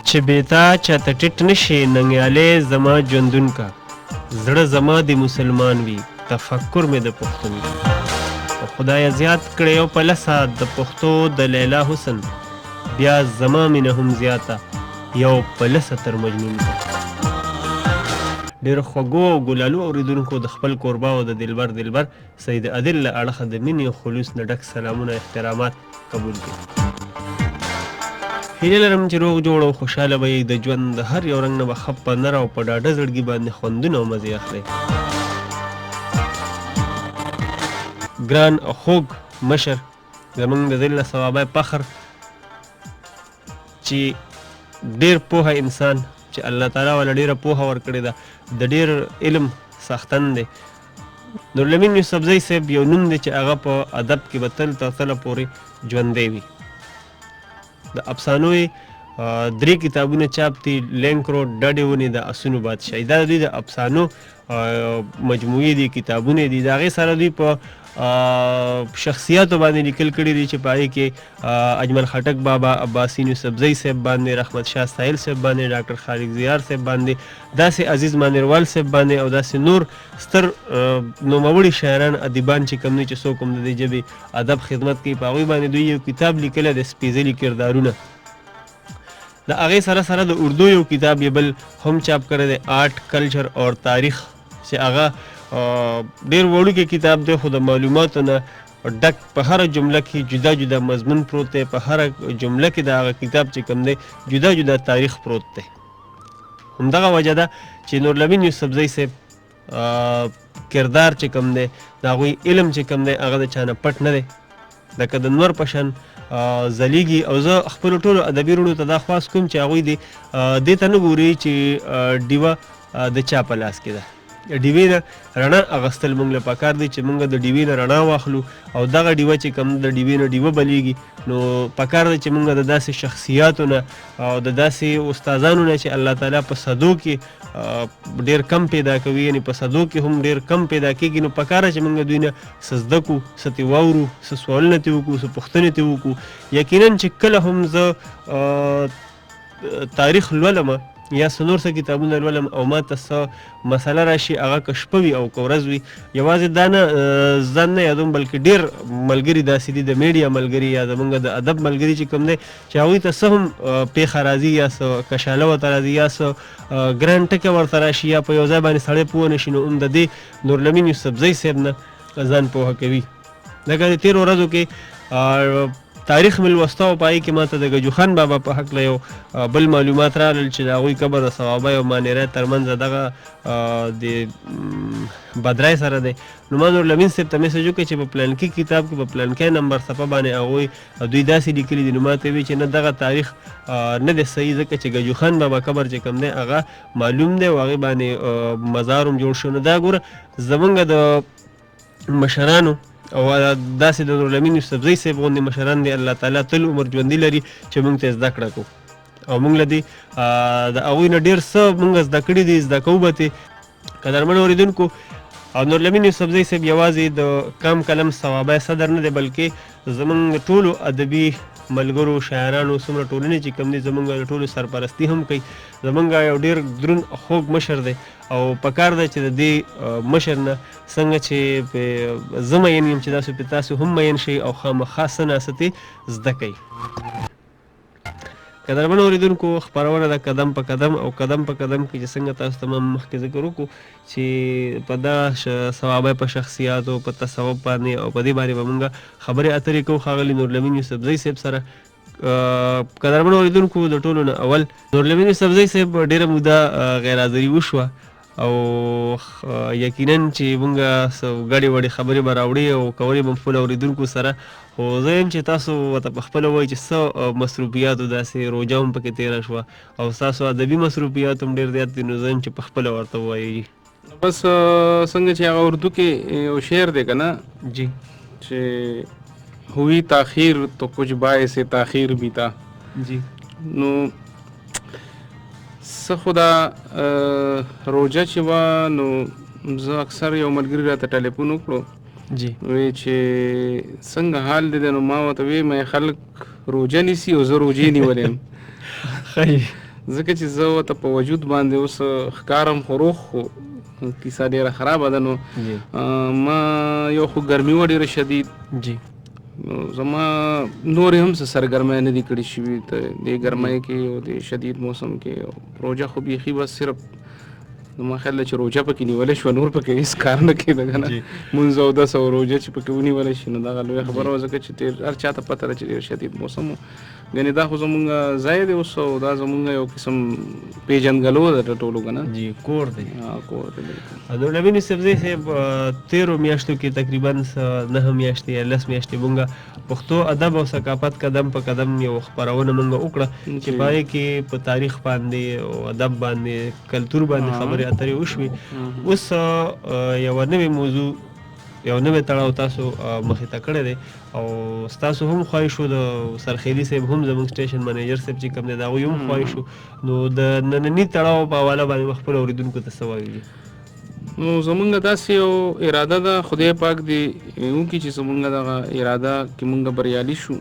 چې بیتا چاته ټیټ نشي ننګیالی زما ژوندون کا زړه زما د مسلمان وي تفکر مې د پښتون وي خدای زیات کړی او په لسه د پښتو د لیلا حسن بیا زما مینه هم زیاته یو په لسه تر مجنون کا ډېر خوږو او ګلالو اورېدونکو د خپل کوربا او د دلبر سید عادل له اړخه د مینې او خلوص نه ډک سلامونه احترامات قبول کړي هیله لرم چې روغ جوړ او خوشحاله به د ژوند د هر یو رنګ نه به ښه په نر او په ډاډه زړګي باندې خوندونه او مزې اخلئ ګران او خوږ مشر زموږ د ذل ثوابه فخر چې ډېر پوهه انسان چې الله تعالی والا ډېره پوهه ورکړې ده د ډېر علم څښتن دی نورالامین یوسفزی صاحب یو نوم دی چې هغه په ادب کې به تل تر تله پورې ژوندی وي د افسانو یې 3 کتابونه چاپ دي لینک روډ ډډې ونې د اسونو بادشاهي دا دوی د افسانو مجموعې دي کتابونه دي د هغې سره دوی په شخصیاتو باندې لیکل کړي دي چې په هغې کې اجمل خټک بابا عباسین یوسفزی صاحب باندې رحمت شاه ساحل صاحب باندې ډاکټر خالد زیار صاحب باندې داسې عزیز مانیروال صاحب باندې او داسې نور ستر نوموړي شاعران ادیبان چې کوم دي چې څوک هم د دې ژبې ادب خدمت کوي په هغوی باندې دوی یو کتاب لیکلی د سپېڅلي کردارونه د هغې سره سره د اردو یو کتاب یې بل هم چاپ کړی دی آرټ کلچر اور تاریخ چې هغه ډېر وړوکی کتاب دی خو د معلوماتو نه ډک په هره جمله کې جدا جدا مضمون پروت دی په هره جمله کې د هغه کتاب چې کوم دی جدا جدا تاریخ پروت دی همدغه وجه ده چې نورالامین یوسفزی صاحب کردار چې کوم دی د هغوی علم چې کوم دی هغه د چا نه پټ نه دی لکه د نور په شان ځلیږي او زه خپلو ټولو ادبي وروڼو ته دا خواست کوم چې هغوی دې ته نه ګوري چې ډیوه د چا په لاس کې ده ډیوې نه رڼا اغوستل موږ له پکار دی چې موږ د ډیوې نه رڼا واخلو او دغه ډیوه چې کوم د ډیوې نه ډیوه بلیږي نو پکار دی چې موږ د داسې شخصیاتو نه او د داسې استادانو نه چې الله تعالی په صدو کې ډېر کم پیدا کوي یعنې په صدو کې هم ډېر کم پیدا کېږي نو پکار چې موږ دوی نه څه زده کړو څه ترې واورو څه سوالونه ترې وکړو څه پوښتنې ترې وکړو یقینا چې کله هم زه تاریخ لولم یا څه نور څه کتابونه لولم او ما ته څه مسله راشي هغه که شپه وي او که ورځ وي یوازې دا نه ځان نه یادوم بلکې ډېر ملګري داسې دي د میډیا ملګري یا زموږ د ادب ملګري چې کوم دی چې هغوی ته څه هم پیښه راځي یا څه کشاله ورته راځي یا څه ګران ټکه ورته راشي یا په یو ځای باندې سړی پوه نه شي نو هم د دې نورالامین یوسفزی صاحب نه ځان پوهه کوي لکه د تېرو ورځو کې تاریخ مې لوسته او په هغې کې ما ته د ګجو خان بابا په هکله یو بل معلومات راغلل چې د هغوی قبر د ثوابه او مانیری ترمنځ دغه د بدرای سره دی نو ما نورالامین صاحب ته میسج وکړی چې په پلانکي کتاب کې په پلانکی نمبر صفحه باندې هغوی دوی داسې لیکلي دي نو ما ته وی چې نه دغه تاریخ نه دی صحیح ځکه چې ګجو خان بابا قبر چې کوم دی هغه معلوم دی او هغې باندې مزار هم جوړ شو نو دا ګوره زموږ د مشرانو او داسې د نورالامین یوسفزی صاحب غوندې مشران دی الله تعالی تل عمر ژوندي لري چې موږ ته زده کړه کوو او موږ له دې د هغوی نه ډېر څه موږ زده کړي دي زده کوو به ترې قدرمن اورېدونکو او نورالامین یوسفزی صاحب یوازې د کام کلم ثوابه صدر نه دی بلکې زموږ ټولو ادبي ملګرو شاعرانو څومره ټولنې چې کوم دي زموږ د ټولو سرپرستي هم کوي زموږ یو ډېر دروند خوږ مشر دی او پکار دی چې د دې مشر نه څنګه چې زه مین یم چې تاسو پې تاسو هم مین شئ او خامخا څه ناڅه زده کوئ قدرمن اورېدونکو خپرونه ده قدم په قدم او قدم په قدم کې چې څنګه تاسو ته ما مخکې ذکر وکړو چې په دغه ثوابه په شخصیاتو په تصوف باندې او په دې باندې به مونږ خبرې اترې کوو ښاغلي نورالامین یوسفزی صاحب سره قدرمن اورېدونکو د ټولو نه اول نورالامین یوسفزی صاحب ډېره موده غیر حاضري وشوه او یقینا چې مونږ ګډې وړې خبرې به راوړې او کولې به خپلو اورېدونکو سره خو زه یم چې تاسو ورته پخپله وایي چې څه مصروفیاتو داسې روژه هم پکې تېره شوه او ستاسو ادبي مصروفیات هم ډېر زیات دي نو زه یم چې پخپله ورته ووایي بس څنګه چې هغه اردو کې یو شعر دی که نه جی چې ہوئی تاخیر تو کچھ باعث تاخیر بھی تھا جی نو څه خو دا روژه چې وه نو زه اکثر یو ملګري راته ټلیفون وکړو جی وی چې څنګه حال دی نو ما ورته وی مې خلک روژه نیسي او زه روژې نیولی یم ښایي ځکه چې زه ورته په وجود باندې اوس ښکارم خو روغ خو کیسه ډېره خرابه ده. نو جی ما یو خو ګرمي وه ډېره شدید، جی نو زما نورې هم څه سرګرمۍ نه دي کړې شوي ته دې ګرمۍ کې او د شدید موسم کې. روژه خو بیخي بس صرف زما خیال ده چې روژه پکې نیولی شوه، نور پکې هېڅ کار نه کېده که نه. مونځ او دس او روژه چې پکې ونیولی شي نو دغه لویه خبره وه، ځکه چې هر چا ته پته ده چې ډېر شدید موسم و. ګنې دا خو زمونږ ځای دی اوس او دا زمونږ یو قسم پیژنګلو ده د ټولو که نه. جی کور دی. کور دی بالکل. نو نبین یوسفزۍ صاحب 13 میاشتو کې تقریبا 9 میاشتې یا 10 میاشتې مونږ پښتو ادب او ثقافت قدم په قدم یو خپرونه مونږ وکړه چې په هغې کې په تاریخ باندې او ادب باندې کلتور باندې خبرې اترې وشوې. اوس یوه نوې موضوع یو نوې تړاو تاسو مخې ته کړی دی او ستاسو هم خواهش و، د سرخیلي صاحب هم زموږ سټیشن منیجر صاحب چې کوم دی د هغوی هم خواهش و. نو د ننني تړاو په حواله باندې خپلو اورېدونکو ته څه وایي؟ نو زمونږ داسې یو اراده ده، خدای پاک دې وکړي چې زمونږ دغه اراده کې مونږ بریالي شو.